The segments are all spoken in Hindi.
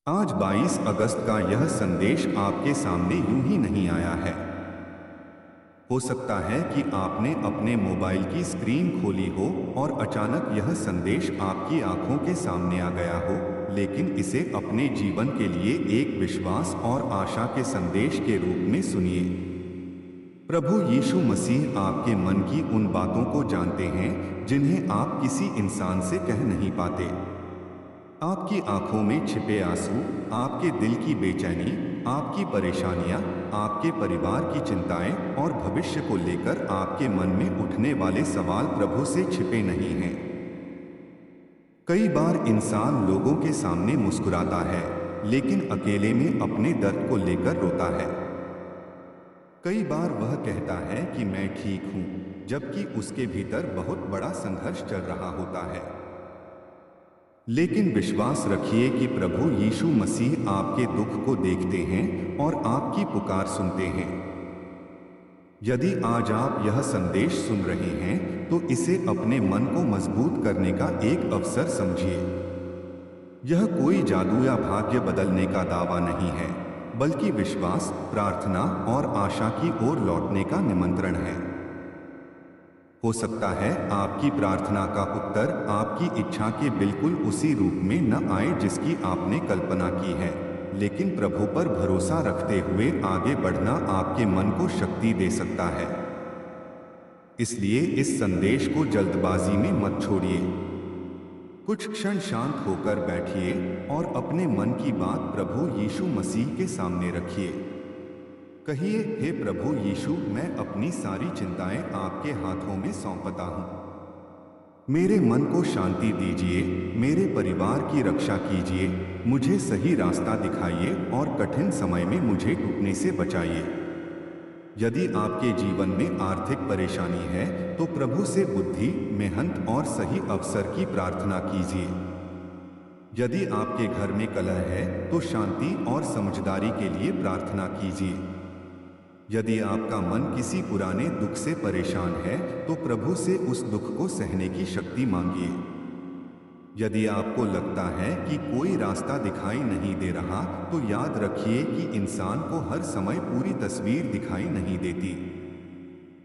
आज 22 अगस्त का यह संदेश आपके सामने यूं ही नहीं आया है। हो सकता है कि आपने अपने मोबाइल की स्क्रीन खोली हो और अचानक यह संदेश आपकी आंखों के सामने आ गया हो, लेकिन इसे अपने जीवन के लिए एक विश्वास और आशा के संदेश के रूप में सुनिए। प्रभु यीशु मसीह आपके मन की उन बातों को जानते हैं जिन्हें आप किसी इंसान से कह नहीं पाते। आपकी आंखों में छिपे आंसू, आपके दिल की बेचैनी, आपकी परेशानियां, आपके परिवार की चिंताएं और भविष्य को लेकर आपके मन में उठने वाले सवाल प्रभु से छिपे नहीं हैं। कई बार इंसान लोगों के सामने मुस्कुराता है, लेकिन अकेले में अपने दर्द को लेकर रोता है। कई बार वह कहता है कि मैं ठीक हूं, जबकि उसके भीतर बहुत बड़ा संघर्ष चल रहा होता है। लेकिन विश्वास रखिए कि प्रभु यीशु मसीह आपके दुख को देखते हैं और आपकी पुकार सुनते हैं। यदि आज आप यह संदेश सुन रहे हैं, तो इसे अपने मन को मजबूत करने का एक अवसर समझिए। यह कोई जादू या भाग्य बदलने का दावा नहीं है, बल्कि विश्वास, प्रार्थना और आशा की ओर लौटने का निमंत्रण है। हो सकता है आपकी प्रार्थना का उत्तर आपकी इच्छा के बिल्कुल उसी रूप में न आए जिसकी आपने कल्पना की है, लेकिन प्रभु पर भरोसा रखते हुए आगे बढ़ना आपके मन को शक्ति दे सकता है। इसलिए इस संदेश को जल्दबाजी में मत छोड़िए। कुछ क्षण शांत होकर बैठिए और अपने मन की बात प्रभु यीशु मसीह के सामने रखिए। कहिए, हे प्रभु यीशु, मैं अपनी सारी चिंताएं आपके हाथों में सौंपता हूं। मेरे मन को शांति दीजिए, मेरे परिवार की रक्षा कीजिए, मुझे सही रास्ता दिखाइए और कठिन समय में मुझे टूटने से बचाइए। यदि आपके जीवन में आर्थिक परेशानी है, तो प्रभु से बुद्धि, मेहनत और सही अवसर की प्रार्थना कीजिए। यदि आपके घर में कलह है, तो शांति और समझदारी के लिए प्रार्थना कीजिए। यदि आपका मन किसी पुराने दुख से परेशान है, तो प्रभु से उस दुख को सहने की शक्ति मांगिए। यदि आपको लगता है कि कोई रास्ता दिखाई नहीं दे रहा, तो याद रखिए कि इंसान को हर समय पूरी तस्वीर दिखाई नहीं देती।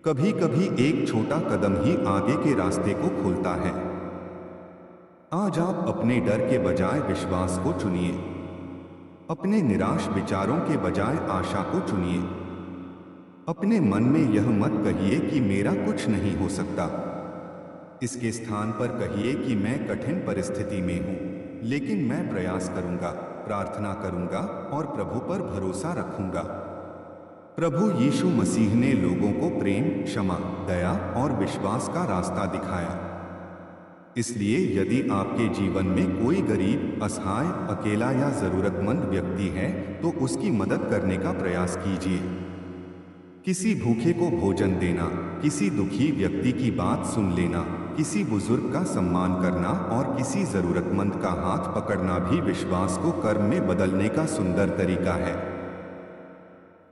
कभी कभी एक छोटा कदम ही आगे के रास्ते को खोलता है। आज आप अपने डर के बजाय विश्वास को चुनिए। अपने निराश विचारों के बजाय आशा को चुनिए। अपने मन में यह मत कहिए कि मेरा कुछ नहीं हो सकता। इसके स्थान पर कहिए कि मैं कठिन परिस्थिति में हूं, लेकिन मैं प्रयास करूंगा, प्रार्थना करूंगा और प्रभु पर भरोसा रखूंगा। प्रभु यीशु मसीह ने लोगों को प्रेम, क्षमा, दया और विश्वास का रास्ता दिखाया। इसलिए यदि आपके जीवन में कोई गरीब, असहाय, अकेला या जरूरतमंद व्यक्ति है, तो उसकी मदद करने का प्रयास कीजिए। किसी भूखे को भोजन देना, किसी दुखी व्यक्ति की बात सुन लेना, किसी बुजुर्ग का सम्मान करना और किसी जरूरतमंद का हाथ पकड़ना भी विश्वास को कर्म में बदलने का सुंदर तरीका है।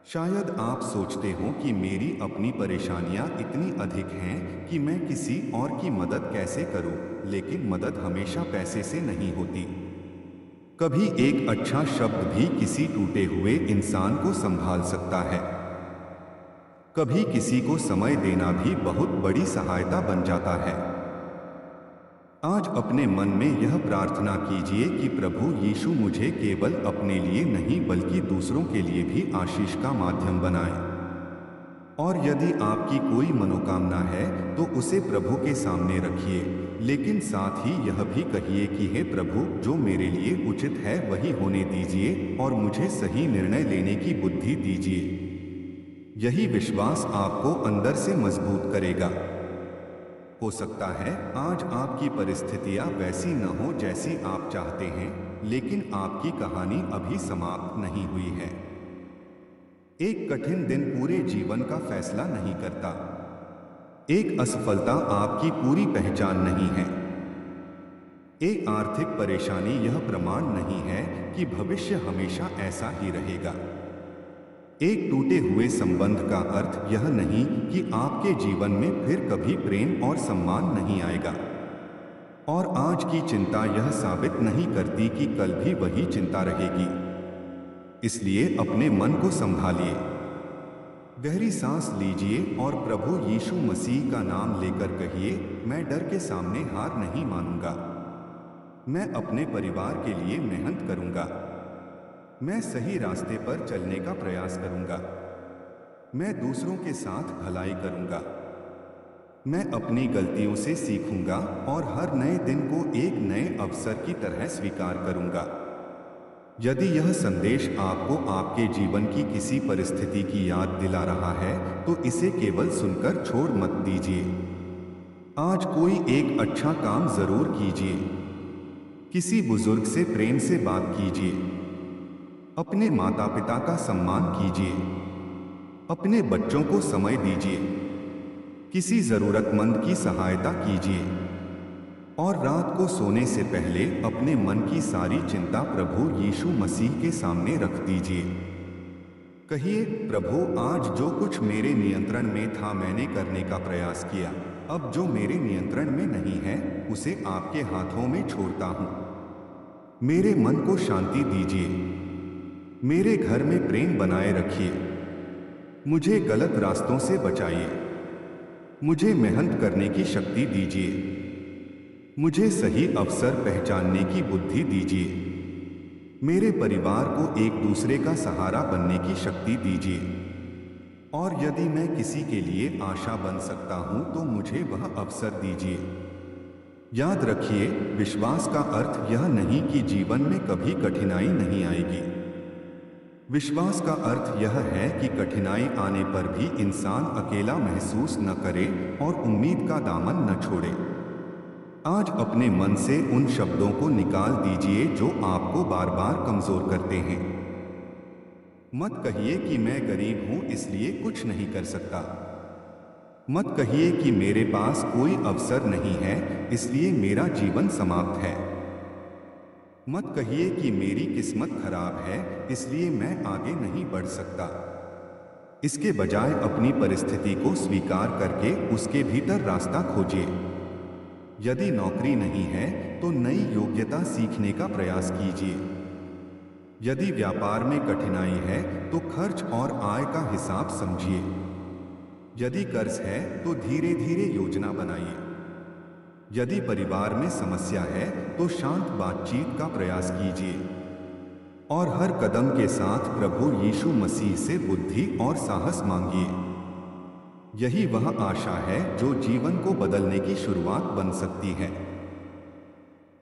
शायद आप सोचते हो कि मेरी अपनी परेशानियां इतनी अधिक हैं कि मैं किसी और की मदद कैसे करूं, लेकिन मदद हमेशा पैसे से नहीं होती। कभी एक अच्छा शब्द भी किसी टूटे हुए इंसान को संभाल सकता है। कभी किसी को समय देना भी बहुत बड़ी सहायता बन जाता है। आज अपने मन में यह प्रार्थना कीजिए कि प्रभु यीशु मुझे केवल अपने लिए नहीं बल्कि दूसरों के लिए भी आशीष का माध्यम बनाए। और यदि आपकी कोई मनोकामना है, तो उसे प्रभु के सामने रखिए, लेकिन साथ ही यह भी कहिए कि हे प्रभु, जो मेरे लिए उचित है वही होने दीजिए और मुझे सही निर्णय लेने की बुद्धि दीजिए। यही विश्वास आपको अंदर से मजबूत करेगा। हो सकता है आज आपकी परिस्थितियां वैसी न हो जैसी आप चाहते हैं, लेकिन आपकी कहानी अभी समाप्त नहीं हुई है। एक कठिन दिन पूरे जीवन का फैसला नहीं करता। एक असफलता आपकी पूरी पहचान नहीं है। एक आर्थिक परेशानी यह प्रमाण नहीं है कि भविष्य हमेशा ऐसा ही रहेगा। एक टूटे हुए संबंध का अर्थ यह नहीं कि आपके जीवन में फिर कभी प्रेम और सम्मान नहीं आएगा। और आज की चिंता यह साबित नहीं करती कि कल भी वही चिंता रहेगी। इसलिए अपने मन को संभालिए। गहरी सांस लीजिए और प्रभु यीशु मसीह का नाम लेकर कहिए, मैं डर के सामने हार नहीं मानूंगा। मैं अपने परिवार के लिए मेहनत करूंगा। मैं सही रास्ते पर चलने का प्रयास करूंगा। मैं दूसरों के साथ भलाई करूंगा। मैं अपनी गलतियों से सीखूंगा और हर नए दिन को एक नए अवसर की तरह स्वीकार करूंगा। यदि यह संदेश आपको आपके जीवन की किसी परिस्थिति की याद दिला रहा है तो इसे केवल सुनकर छोड़ मत दीजिए। आज कोई एक अच्छा काम जरूर कीजिए। किसी बुजुर्ग से प्रेम से बात कीजिए। अपने माता पिता का सम्मान कीजिए। अपने बच्चों को समय दीजिए। किसी जरूरतमंद की सहायता कीजिए और रात को सोने से पहले अपने मन की सारी चिंता प्रभु यीशु मसीह के सामने रख दीजिए। कहिए, प्रभु, आज जो कुछ मेरे नियंत्रण में था मैंने करने का प्रयास किया। अब जो मेरे नियंत्रण में नहीं है उसे आपके हाथों में छोड़ता हूं। मेरे मन को शांति दीजिए। मेरे घर में प्रेम बनाए रखिए। मुझे गलत रास्तों से बचाइए। मुझे मेहनत करने की शक्ति दीजिए। मुझे सही अवसर पहचानने की बुद्धि दीजिए। मेरे परिवार को एक दूसरे का सहारा बनने की शक्ति दीजिए। और यदि मैं किसी के लिए आशा बन सकता हूं तो मुझे वह अवसर दीजिए। याद रखिए, विश्वास का अर्थ यह नहीं कि जीवन में कभी कठिनाई नहीं आएगी। विश्वास का अर्थ यह है कि कठिनाई आने पर भी इंसान अकेला महसूस न करे और उम्मीद का दामन न छोड़े। आज अपने मन से उन शब्दों को निकाल दीजिए जो आपको बार बार कमजोर करते हैं। मत कहिए कि मैं गरीब हूं इसलिए कुछ नहीं कर सकता। मत कहिए कि मेरे पास कोई अवसर नहीं है इसलिए मेरा जीवन समाप्त है। मत कहिए कि मेरी किस्मत खराब है इसलिए मैं आगे नहीं बढ़ सकता। इसके बजाय अपनी परिस्थिति को स्वीकार करके उसके भीतर रास्ता खोजिए। यदि नौकरी नहीं है तो नई योग्यता सीखने का प्रयास कीजिए। यदि व्यापार में कठिनाई है तो खर्च और आय का हिसाब समझिए। यदि कर्ज है तो धीरे धीरे योजना बनाइए। यदि परिवार में समस्या है तो शांत बातचीत का प्रयास कीजिए। और हर कदम के साथ प्रभु यीशु मसीह से बुद्धि और साहस मांगिए। यही वह आशा है जो जीवन को बदलने की शुरुआत बन सकती है।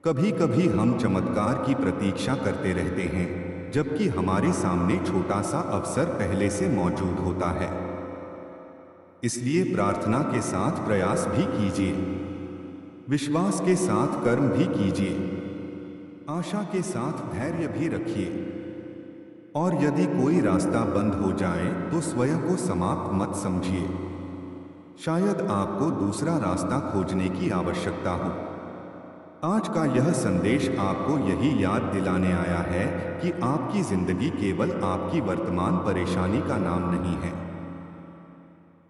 कभी कभी हम चमत्कार की प्रतीक्षा करते रहते हैं जबकि हमारे सामने छोटा सा अवसर पहले से मौजूद होता है। इसलिए प्रार्थना के साथ प्रयास भी कीजिए। विश्वास के साथ कर्म भी कीजिए। आशा के साथ धैर्य भी रखिए। और यदि कोई रास्ता बंद हो जाए तो स्वयं को समाप्त मत समझिए। शायद आपको दूसरा रास्ता खोजने की आवश्यकता हो। आज का यह संदेश आपको यही याद दिलाने आया है कि आपकी जिंदगी केवल आपकी वर्तमान परेशानी का नाम नहीं है।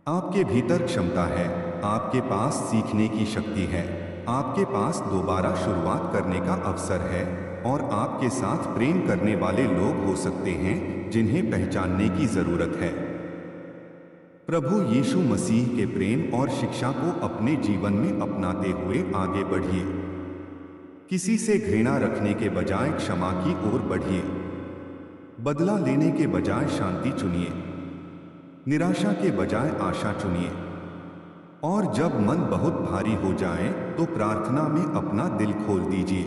आपके भीतर क्षमता है, आपके पास सीखने की शक्ति है, आपके पास दोबारा शुरुआत करने का अवसर है और आपके साथ प्रेम करने वाले लोग हो सकते हैं जिन्हें पहचानने की जरूरत है। प्रभु यीशु मसीह के प्रेम और शिक्षा को अपने जीवन में अपनाते हुए आगे बढ़िए। किसी से घृणा रखने के बजाय क्षमा की ओर बढ़िए। बदला लेने के बजाय शांति चुनिए। निराशा के बजाय आशा चुनिए। और जब मन बहुत भारी हो जाए तो प्रार्थना में अपना दिल खोल दीजिए।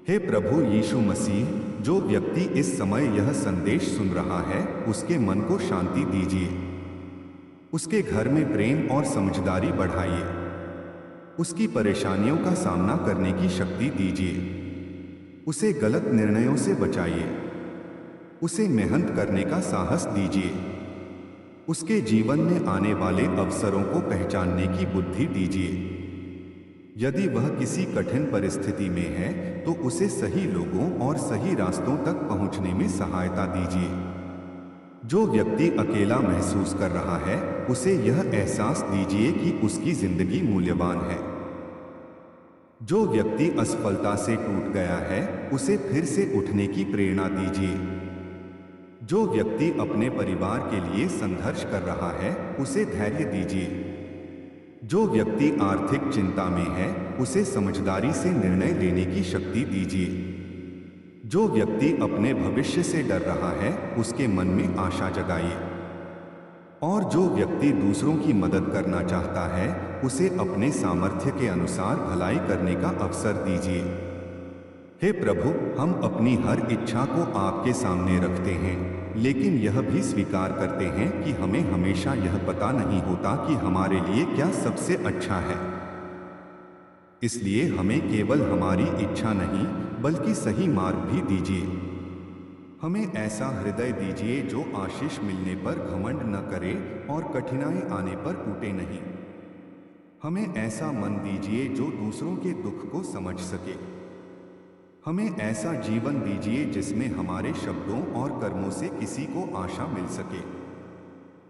हे प्रभु यीशु मसीह, जो व्यक्ति इस समय यह संदेश सुन रहा है उसके मन को शांति दीजिए। उसके घर में प्रेम और समझदारी बढ़ाइए। उसकी परेशानियों का सामना करने की शक्ति दीजिए। उसे गलत निर्णयों से बचाइए। उसे मेहनत करने का साहस दीजिए। उसके जीवन में आने वाले अवसरों को पहचानने की बुद्धि दीजिए। यदि वह किसी कठिन परिस्थिति में है तो उसे सही लोगों और सही रास्तों तक पहुंचने में सहायता दीजिए। जो व्यक्ति अकेला महसूस कर रहा है उसे यह एहसास दीजिए कि उसकी जिंदगी मूल्यवान है। जो व्यक्ति असफलता से टूट गया है, उसे फिर से उठने की प्रेरणा दीजिए। जो व्यक्ति अपने परिवार के लिए संघर्ष कर रहा है, उसे धैर्य दीजिए। जो व्यक्ति आर्थिक चिंता में है, उसे समझदारी से निर्णय लेने की शक्ति दीजिए। जो व्यक्ति अपने भविष्य से डर रहा है, उसके मन में आशा जगाइए। और जो व्यक्ति दूसरों की मदद करना चाहता है, उसे अपने सामर्थ्य के अनुसार भलाई करने का अवसर दीजिए। हे प्रभु, हम अपनी हर इच्छा को आपके सामने रखते हैं, लेकिन यह भी स्वीकार करते हैं कि हमें हमेशा यह पता नहीं होता कि हमारे लिए क्या सबसे अच्छा है। इसलिए हमें केवल हमारी इच्छा नहीं, बल्कि सही मार्ग भी दीजिए। हमें ऐसा हृदय दीजिए जो आशीष मिलने पर घमंड न करे और कठिनाई आने पर टूटे नहीं। हमें ऐसा मन दीजिए जो दूसरों के दुख को समझ सके। हमें ऐसा जीवन दीजिए जिसमें हमारे शब्दों और कर्मों से किसी को आशा मिल सके।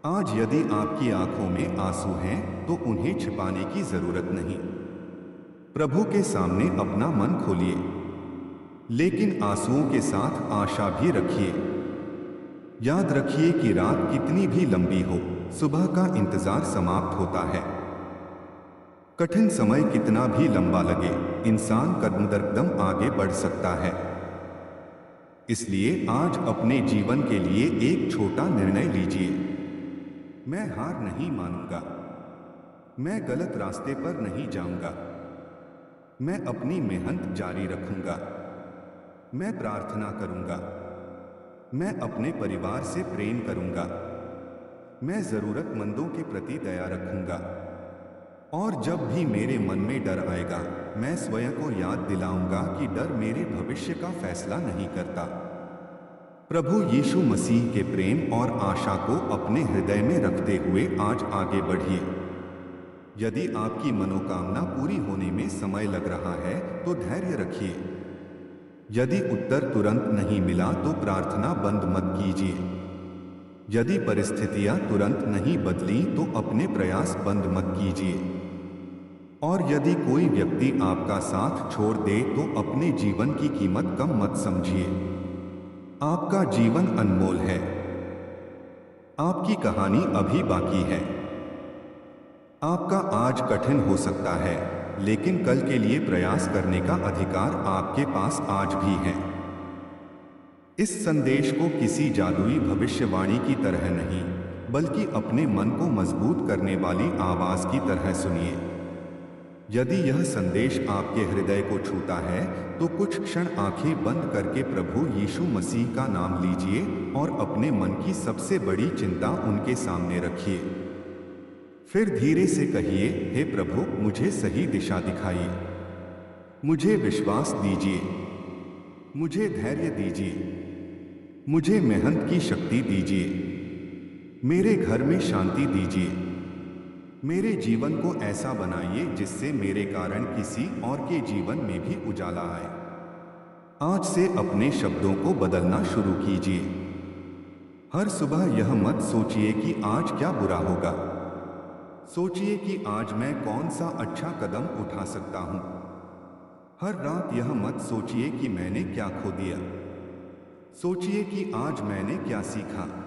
आज यदि आपकी आंखों में आंसू हैं, तो उन्हें छिपाने की जरूरत नहीं। प्रभु के सामने अपना मन खोलिए, लेकिन आंसुओं के साथ आशा भी रखिए। याद रखिए कि रात कितनी भी लंबी हो, सुबह का इंतजार समाप्त होता है। कठिन समय कितना भी लंबा लगे, इंसान कदम दर कदम आगे बढ़ सकता है। इसलिए आज अपने जीवन के लिए एक छोटा निर्णय लीजिए। मैं हार नहीं मानूंगा। मैं गलत रास्ते पर नहीं जाऊंगा। मैं अपनी मेहनत जारी रखूंगा। मैं प्रार्थना करूंगा। मैं अपने परिवार से प्रेम करूंगा। मैं जरूरतमंदों के प्रति दया रखूंगा। और जब भी मेरे मन में डर आएगा, मैं स्वयं को याद दिलाऊंगा कि डर मेरे भविष्य का फैसला नहीं करता। प्रभु यीशु मसीह के प्रेम और आशा को अपने हृदय में रखते हुए आज आगे बढ़िए। यदि आपकी मनोकामना पूरी होने में समय लग रहा है, तो धैर्य रखिए। यदि उत्तर तुरंत नहीं मिला, तो प्रार्थना बंद मत कीजिए। यदि परिस्थितियां तुरंत नहीं बदली, तो अपने प्रयास बंद मत कीजिए। और यदि कोई व्यक्ति आपका साथ छोड़ दे, तो अपने जीवन की कीमत कम मत समझिए। आपका जीवन अनमोल है। आपकी कहानी अभी बाकी है। आपका आज कठिन हो सकता है, लेकिन कल के लिए प्रयास करने का अधिकार आपके पास आज भी है। इस संदेश को किसी जादुई भविष्यवाणी की तरह नहीं, बल्कि अपने मन को मजबूत करने वाली आवाज की तरह सुनिए। यदि यह संदेश आपके हृदय को छूता है, तो कुछ क्षण आंखें बंद करके प्रभु यीशु मसीह का नाम लीजिए और अपने मन की सबसे बड़ी चिंता उनके सामने रखिए। फिर धीरे से कहिए, हे प्रभु, मुझे सही दिशा दिखाइए। मुझे विश्वास दीजिए। मुझे धैर्य दीजिए। मुझे मेहनत की शक्ति दीजिए। मेरे घर में शांति दीजिए। मेरे जीवन को ऐसा बनाइए जिससे मेरे कारण किसी और के जीवन में भी उजाला आए। आज से अपने शब्दों को बदलना शुरू कीजिए। हर सुबह यह मत सोचिए कि आज क्या बुरा होगा। सोचिए कि आज मैं कौन सा अच्छा कदम उठा सकता हूं। हर रात यह मत सोचिए कि मैंने क्या खो दिया। सोचिए कि आज मैंने क्या सीखा।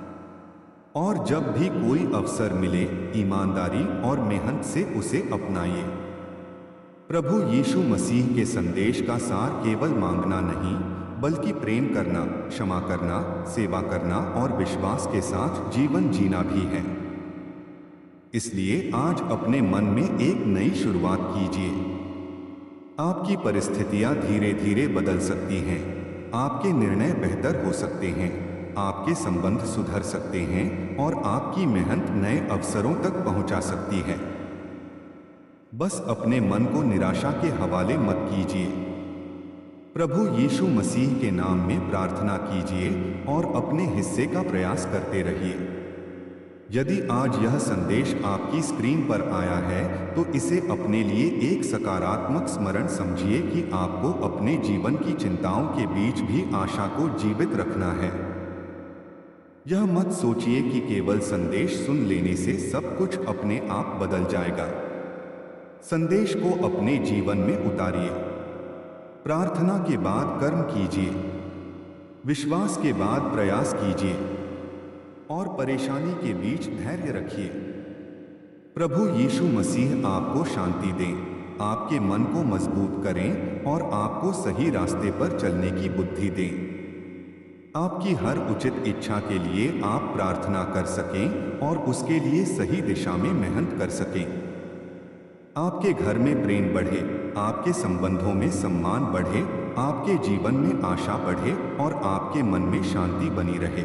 और जब भी कोई अवसर मिले, ईमानदारी और मेहनत से उसे अपनाइए। प्रभु यीशु मसीह के संदेश का सार केवल मांगना नहीं, बल्कि प्रेम करना, क्षमा करना, सेवा करना और विश्वास के साथ जीवन जीना भी है। इसलिए आज अपने मन में एक नई शुरुआत कीजिए। आपकी परिस्थितियां धीरे धीरे बदल सकती हैं। आपके निर्णय बेहतर हो सकते हैं। आपके संबंध सुधर सकते हैं और आपकी मेहनत नए अवसरों तक पहुंचा सकती है। बस अपने मन को निराशा के हवाले मत कीजिए। प्रभु यीशु मसीह के नाम में प्रार्थना कीजिए और अपने हिस्से का प्रयास करते रहिए। यदि आज यह संदेश आपकी स्क्रीन पर आया है, तो इसे अपने लिए एक सकारात्मक स्मरण समझिए कि आपको अपने जीवन की चिंताओं के बीच भी आशा को जीवित रखना है। यह मत सोचिए कि केवल संदेश सुन लेने से सब कुछ अपने आप बदल जाएगा। संदेश को अपने जीवन में उतारिए। प्रार्थना के बाद कर्म कीजिए, विश्वास के बाद प्रयास कीजिए और परेशानी के बीच धैर्य रखिए। प्रभु यीशु मसीह आपको शांति दें, आपके मन को मजबूत करें और आपको सही रास्ते पर चलने की बुद्धि दें। आपकी हर उचित इच्छा के लिए आप प्रार्थना कर सकें और उसके लिए सही दिशा में मेहनत कर सकें। आपके घर में प्रेम बढ़े, आपके संबंधों में सम्मान बढ़े, आपके जीवन में आशा बढ़े और आपके मन में शांति बनी रहे।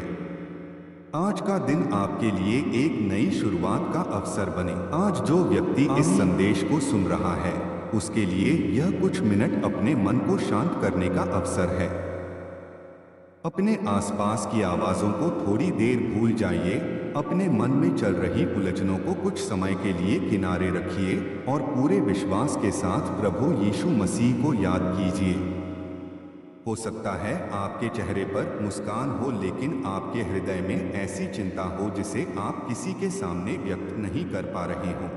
आज का दिन आपके लिए एक नई शुरुआत का अवसर बने। आज जो व्यक्ति इस संदेश को सुन रहा है, उसके लिए यह कुछ मिनट अपने मन को शांत करने का अवसर है। अपने आसपास की आवाज़ों को थोड़ी देर भूल जाइए, अपने मन में चल रही उलझनों को कुछ समय के लिए किनारे रखिए और पूरे विश्वास के साथ प्रभु यीशु मसीह को याद कीजिए। हो सकता है आपके चेहरे पर मुस्कान हो, लेकिन आपके हृदय में ऐसी चिंता हो जिसे आप किसी के सामने व्यक्त नहीं कर पा रहे हों।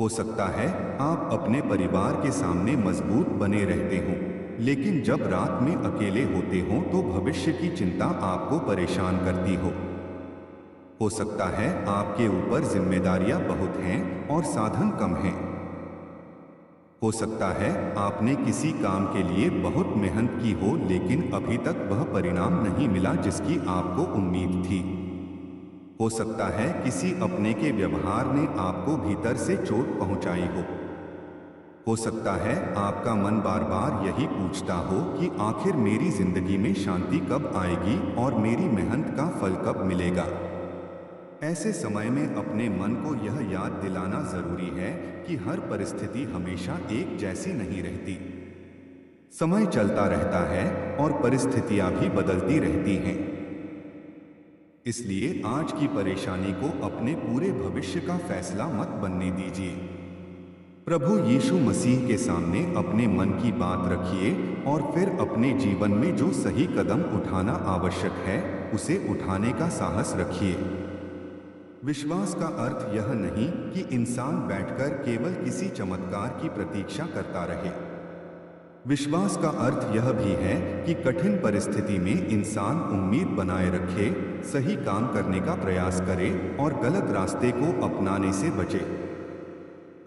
हो सकता है आप अपने परिवार के सामने मजबूत बने रहते हों, लेकिन जब रात में अकेले होते हों तो भविष्य की चिंता आपको परेशान करती हो सकता है आपके ऊपर जिम्मेदारियां बहुत हैं और साधन कम हैं। हो सकता है आपने किसी काम के लिए बहुत मेहनत की हो, लेकिन अभी तक वह परिणाम नहीं मिला जिसकी आपको उम्मीद थी। हो सकता है किसी अपने के व्यवहार ने आपको भीतर से चोट पहुंचाई हो सकता है आपका मन बार बार यही पूछता हो कि आखिर मेरी जिंदगी में शांति कब आएगी और मेरी मेहनत का फल कब मिलेगा। ऐसे समय में अपने मन को यह याद दिलाना जरूरी है कि हर परिस्थिति हमेशा एक जैसी नहीं रहती। समय चलता रहता है और परिस्थितियां भी बदलती रहती हैं। इसलिए आज की परेशानी को अपने पूरे भविष्य का फैसला मत बनने दीजिए। प्रभु यीशु मसीह के सामने अपने मन की बात रखिए और फिर अपने जीवन में जो सही कदम उठाना आवश्यक है उसे उठाने का साहस रखिए। विश्वास का अर्थ यह नहीं कि इंसान बैठकर केवल किसी चमत्कार की प्रतीक्षा करता रहे। विश्वास का अर्थ यह भी है कि कठिन परिस्थिति में इंसान उम्मीद बनाए रखे, सही काम करने का प्रयास करे और गलत रास्ते को अपनाने से बचे।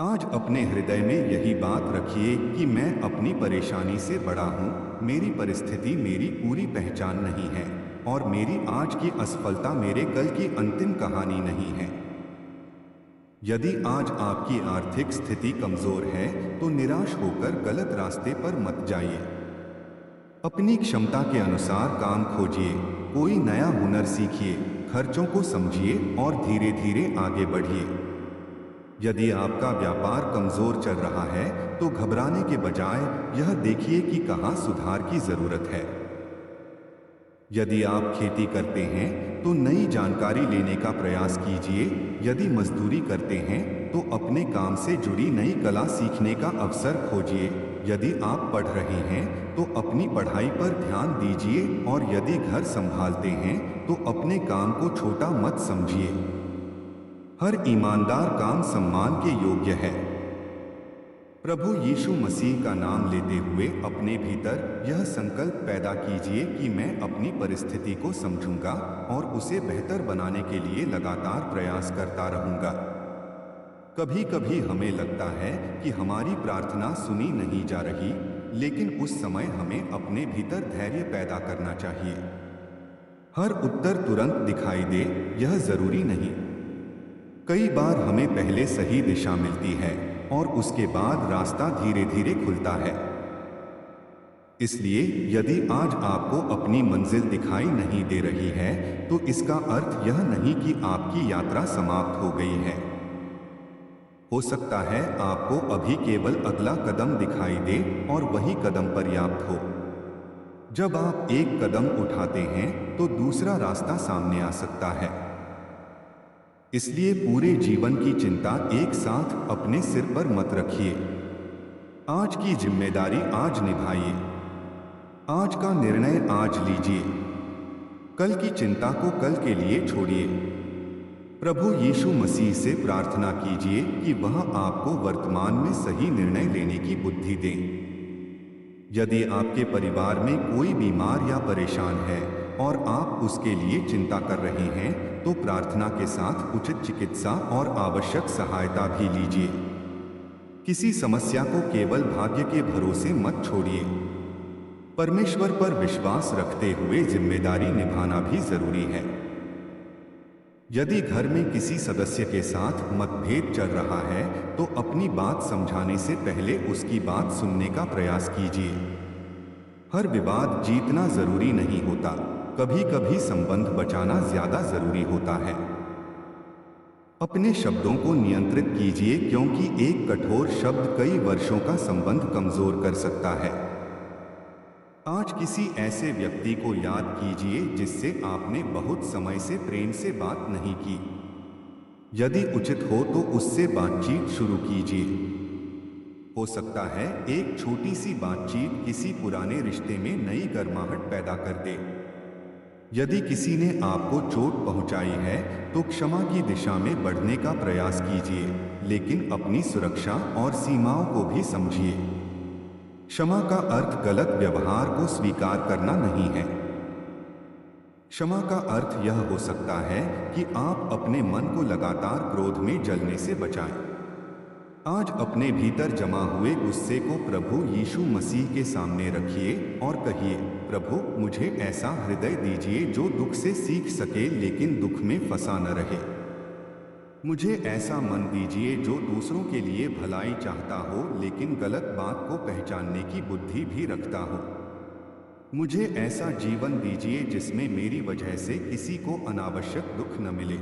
आज अपने हृदय में यही बात रखिए कि मैं अपनी परेशानी से बड़ा हूँ, मेरी परिस्थिति मेरी पूरी पहचान नहीं है और मेरी आज की असफलता मेरे कल की अंतिम कहानी नहीं है। यदि आज आपकी आर्थिक स्थिति कमजोर है तो निराश होकर गलत रास्ते पर मत जाइए। अपनी क्षमता के अनुसार काम खोजिए, कोई नया हुनर सीखिए, खर्चों को समझिए और धीरे धीरे आगे बढ़िए। यदि आपका व्यापार कमजोर चल रहा है तो घबराने के बजाय यह देखिए कि कहाँ सुधार की जरूरत है। यदि आप खेती करते हैं तो नई जानकारी लेने का प्रयास कीजिए। यदि मजदूरी करते हैं तो अपने काम से जुड़ी नई कला सीखने का अवसर खोजिए। यदि आप पढ़ रहे हैं तो अपनी पढ़ाई पर ध्यान दीजिए और यदि घर संभालते हैं तो अपने काम को छोटा मत समझिए। हर ईमानदार काम सम्मान के योग्य है। प्रभु यीशु मसीह का नाम लेते हुए अपने भीतर यह संकल्प पैदा कीजिए कि मैं अपनी परिस्थिति को समझूंगा और उसे बेहतर बनाने के लिए लगातार प्रयास करता रहूंगा। कभी कभी हमें लगता है कि हमारी प्रार्थना सुनी नहीं जा रही, लेकिन उस समय हमें अपने भीतर धैर्य पैदा करना चाहिए। हर उत्तर तुरंत दिखाई दे यह जरूरी नहीं। कई बार हमें पहले सही दिशा मिलती है और उसके बाद रास्ता धीरे धीरे खुलता है। इसलिए यदि आज आपको अपनी मंजिल दिखाई नहीं दे रही है तो इसका अर्थ यह नहीं कि आपकी यात्रा समाप्त हो गई है। हो सकता है आपको अभी केवल अगला कदम दिखाई दे और वही कदम पर्याप्त हो। जब आप एक कदम उठाते हैं तो दूसरा रास्ता सामने आ सकता है। इसलिए पूरे जीवन की चिंता एक साथ अपने सिर पर मत रखिए। आज की जिम्मेदारी आज निभाइए, आज का निर्णय आज लीजिए, कल की चिंता को कल के लिए छोड़िए। प्रभु यीशु मसीह से प्रार्थना कीजिए कि वह आपको वर्तमान में सही निर्णय लेने की बुद्धि दें। यदि आपके परिवार में कोई बीमार या परेशान है और आप उसके लिए चिंता कर रहे हैं, तो प्रार्थना के साथ उचित चिकित्सा और आवश्यक सहायता भी लीजिए। किसी समस्या को केवल भाग्य के भरोसे मत छोड़िए। परमेश्वर पर विश्वास रखते हुए जिम्मेदारी निभाना भी जरूरी है। यदि घर में किसी सदस्य के साथ मतभेद चल रहा है, तो अपनी बात समझाने से पहले उसकी बात सुनने का प्रयास कीजिए। हर विवाद जीतना जरूरी नहीं होता, कभी कभी संबंध बचाना ज्यादा जरूरी होता है। अपने शब्दों को नियंत्रित कीजिए, क्योंकि एक कठोर शब्द कई वर्षों का संबंध कमजोर कर सकता है। आज किसी ऐसे व्यक्ति को याद कीजिए जिससे आपने बहुत समय से प्रेम से बात नहीं की। यदि उचित हो तो उससे बातचीत शुरू कीजिए। हो सकता है एक छोटी सी बातचीत किसी पुराने रिश्ते में नई गर्माहट पैदा कर दे। यदि किसी ने आपको चोट पहुंचाई है, तो क्षमा की दिशा में बढ़ने का प्रयास कीजिए, लेकिन अपनी सुरक्षा और सीमाओं को भी समझिए। क्षमा का अर्थ गलत व्यवहार को स्वीकार करना नहीं है। क्षमा का अर्थ यह हो सकता है कि आप अपने मन को लगातार क्रोध में जलने से बचाएं। आज अपने भीतर जमा हुए गुस्से को प्रभु यीशु मसीह के सामने रखिए और कहिए, प्रभु मुझे ऐसा हृदय दीजिए जो दुख से सीख सके लेकिन दुख में फंसा न रहे। मुझे ऐसा मन दीजिए जो दूसरों के लिए भलाई चाहता हो लेकिन गलत बात को पहचानने की बुद्धि भी रखता हो। मुझे ऐसा जीवन दीजिए जिसमें मेरी वजह से किसी को अनावश्यक दुख न मिले।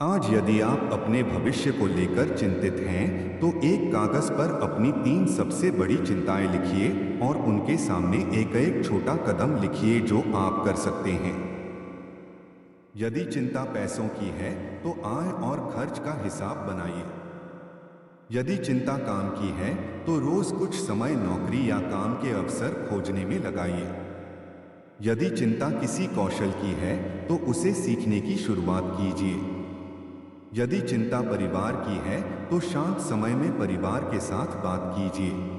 आज यदि आप अपने भविष्य को लेकर चिंतित हैं, तो एक कागज पर अपनी 3 सबसे बड़ी चिंताएं लिखिए और उनके सामने एक एक छोटा कदम लिखिए जो आप कर सकते हैं। यदि चिंता पैसों की है, तो आय और खर्च का हिसाब बनाइए। यदि चिंता काम की है, तो रोज कुछ समय नौकरी या काम के अवसर खोजने में लगाइए। यदि चिंता किसी कौशल की है, तो उसे सीखने की शुरुआत कीजिए। यदि चिंता परिवार की है, तो शांत समय में परिवार के साथ बात कीजिए।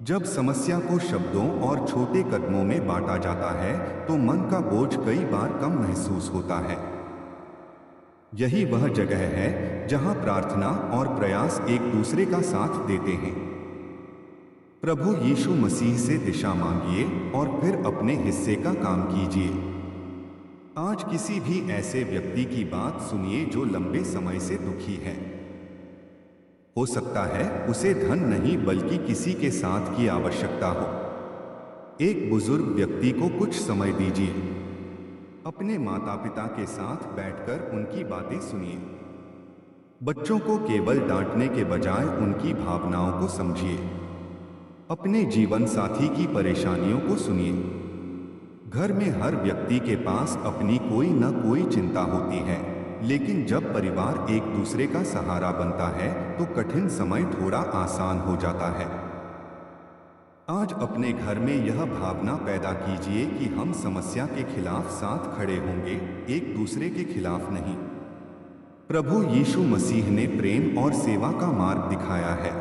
जब समस्या को शब्दों और छोटे कदमों में बांटा जाता है, तो मन का बोझ कई बार कम महसूस होता है। यही वह जगह है जहां प्रार्थना और प्रयास एक दूसरे का साथ देते हैं। प्रभु यीशु मसीह से दिशा मांगिए और फिर अपने हिस्से का काम कीजिए। आज किसी भी ऐसे व्यक्ति की बात सुनिए जो लंबे समय से दुखी है। हो सकता है उसे धन नहीं बल्कि किसी के साथ की आवश्यकता हो। एक बुजुर्ग व्यक्ति को कुछ समय दीजिए। अपने माता पिता के साथ बैठकर उनकी बातें सुनिए। बच्चों को केवल डांटने के बजाय उनकी भावनाओं को समझिए। अपने जीवन साथी की परेशानियों को सुनिए। घर में हर व्यक्ति के पास अपनी कोई न कोई चिंता होती है, लेकिन जब परिवार एक दूसरे का सहारा बनता है तो कठिन समय थोड़ा आसान हो जाता है। आज अपने घर में यह भावना पैदा कीजिए कि हम समस्या के खिलाफ साथ खड़े होंगे, एक दूसरे के खिलाफ नहीं। प्रभु यीशु मसीह ने प्रेम और सेवा का मार्ग दिखाया है,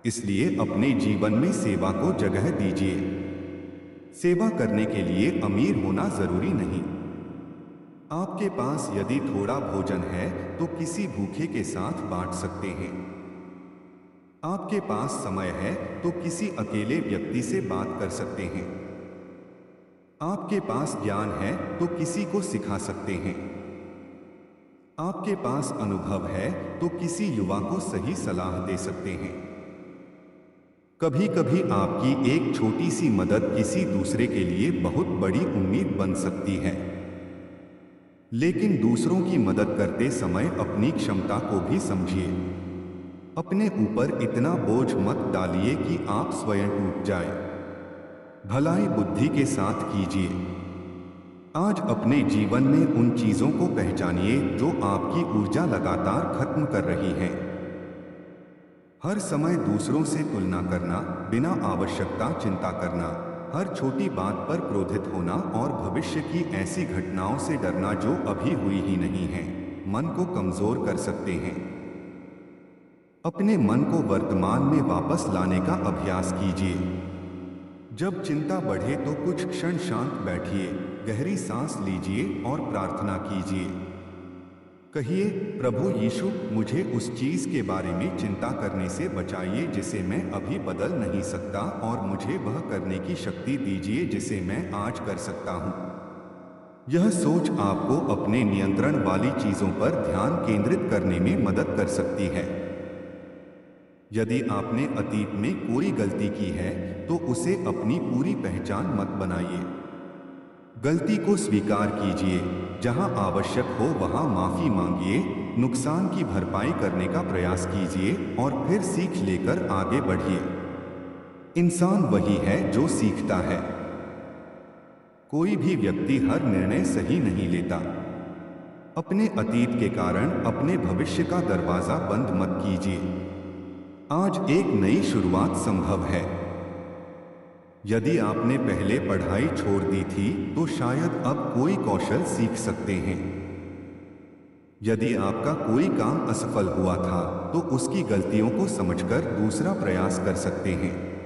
इसलिए अपने जीवन में सेवा को जगह दीजिए। सेवा करने के लिए अमीर होना जरूरी नहीं। आपके पास यदि थोड़ा भोजन है तो किसी भूखे के साथ बांट सकते हैं। आपके पास समय है तो किसी अकेले व्यक्ति से बात कर सकते हैं। आपके पास ज्ञान है तो किसी को सिखा सकते हैं। आपके पास अनुभव है तो किसी युवा को सही सलाह दे सकते हैं। कभी कभी आपकी एक छोटी सी मदद किसी दूसरे के लिए बहुत बड़ी उम्मीद बन सकती है। लेकिन दूसरों की मदद करते समय अपनी क्षमता को भी समझिए। अपने ऊपर इतना बोझ मत डालिए कि आप स्वयं टूट जाए। भलाई बुद्धि के साथ कीजिए। आज अपने जीवन में उन चीजों को पहचानिए जो आपकी ऊर्जा लगातार खत्म कर रही हैं। हर समय दूसरों से तुलना करना, बिना आवश्यकता चिंता करना, हर छोटी बात पर क्रोधित होना और भविष्य की ऐसी घटनाओं से डरना जो अभी हुई ही नहीं है, मन को कमजोर कर सकते हैं। अपने मन को वर्तमान में वापस लाने का अभ्यास कीजिए। जब चिंता बढ़े तो कुछ क्षण शांत बैठिए, गहरी सांस लीजिए और प्रार्थना कीजिए। कहिए, प्रभु यीशु, मुझे उस चीज के बारे में चिंता करने से बचाइए जिसे मैं अभी बदल नहीं सकता, और मुझे वह करने की शक्ति दीजिए जिसे मैं आज कर सकता हूँ। यह सोच आपको अपने नियंत्रण वाली चीजों पर ध्यान केंद्रित करने में मदद कर सकती है। यदि आपने अतीत में कोई गलती की है तो उसे अपनी पूरी पहचान मत बनाइए। गलती को स्वीकार कीजिए, जहां आवश्यक हो वहां माफी मांगिए, नुकसान की भरपाई करने का प्रयास कीजिए और फिर सीख लेकर आगे बढ़िए। इंसान वही है जो सीखता है। कोई भी व्यक्ति हर निर्णय सही नहीं लेता। अपने अतीत के कारण अपने भविष्य का दरवाजा बंद मत कीजिए। आज एक नई शुरुआत संभव है। यदि आपने पहले पढ़ाई छोड़ दी थी तो शायद अब कोई कौशल सीख सकते हैं। यदि आपका कोई काम असफल हुआ था तो उसकी गलतियों को समझकर दूसरा प्रयास कर सकते हैं।